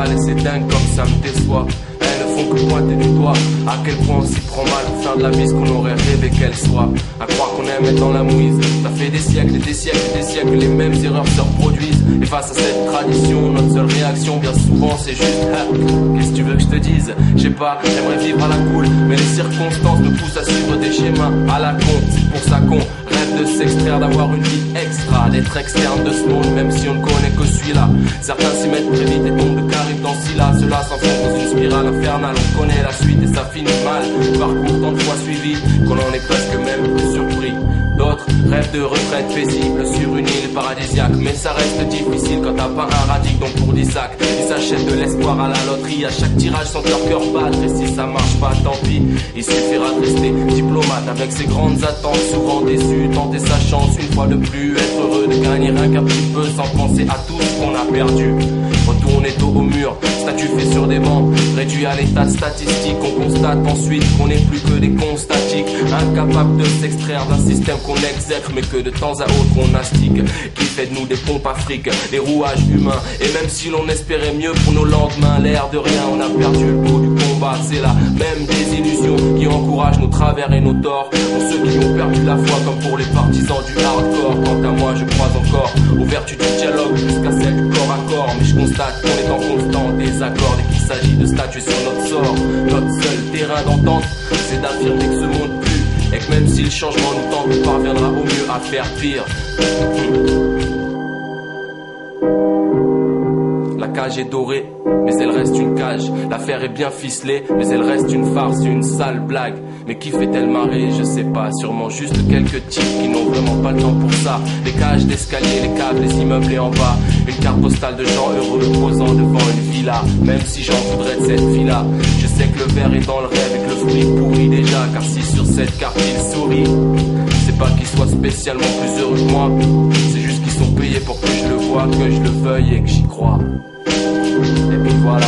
mal et c'est dingue comme ça me déçoit. Elles ne font que pointer du doigt à quel point on s'y prend mal pour faire de la vie ce qu'on aurait rêvé qu'elle soit. À croire qu'on aime être dans la mouise. Ça fait des siècles et des siècles et des siècles que les mêmes erreurs se reproduisent. Et face à cette tradition, notre seule réaction bien souvent c'est juste qu'est-ce que tu veux que je te dise? Je sais pas, j'aimerais vivre à la cool, mais les circonstances me poussent à suivre des schémas à la con. C'est pour ça qu'on rêve de s'extraire, d'avoir une vie extra, d'être externe de ce monde, même si on ne connaît que celui-là. Certains s'y mettent très vite et tombent de carib dans Scylla. Ceux-là s'enfoncent dans une spirale infernale. On connaît la suite et ça finit mal. Parcours tant de fois suivi qu'on en est presque même plus surpris. D'autres rêvent de retraite paisible sur une île paradisiaque, mais ça reste difficile quand t'as pas un radic. Donc pour 10 sacs, ils s'achètent de l'espoir à la loterie. À chaque tirage sentent leur cœur battre, et si ça marche pas tant pis. Il suffira de rester diplomate avec ses grandes attentes, souvent déçu, tenter sa chance une fois de plus, être heureux de gagner rien qu'un petit peu sans penser à tout ce qu'on a perdu. Retourner dos au mur, statut fait sur des bancs, réduit à l'état de statistique. On constate ensuite qu'on n'est plus que des cons statiques, incapables de s'extraire d'un système qu'on exècre, mais que de temps à autre on astique, qui fait de nous des pompes à fric, des rouages humains. Et même si l'on espérait mieux pour nos lendemains, l'air de rien, on a perdu le goût du combat. C'est la même désillusion qui encourage nos travers et nos torts, pour ceux qui ont perdu la foi comme pour les partisans du hardcore. Quant à moi je crois encore aux vertus du dialogue jusqu'à celle du corps à corps, mais je constate qu'on est en constant désaccord dès qu'il s'agit de statuer sur notre sort. Notre seul terrain d'entente, c'est d'affirmer que ce monde pue, et que même si le changement nous tente, on parviendra au mieux à faire pire. La cage est dorée, mais elle reste une cage. L'affaire est bien ficelée, mais elle reste une farce, une sale blague. Mais qui fait-elle marrer? Je sais pas, sûrement juste quelques types qui n'ont vraiment pas le temps pour ça. Les cages d'escalier, les caves, les immeubles et en bas, une carte postale de gens heureux posant devant une villa. Même si j'en voudrais de cette villa, je sais que le verre est dans le rêve et que le fruit pourrit déjà. Car si sur cette carte il sourit, c'est pas qu'ils soient spécialement plus heureux que moi, c'est juste qu'ils sont payés pour que je le voie, que je le veuille et que j'y crois. Et puis voilà.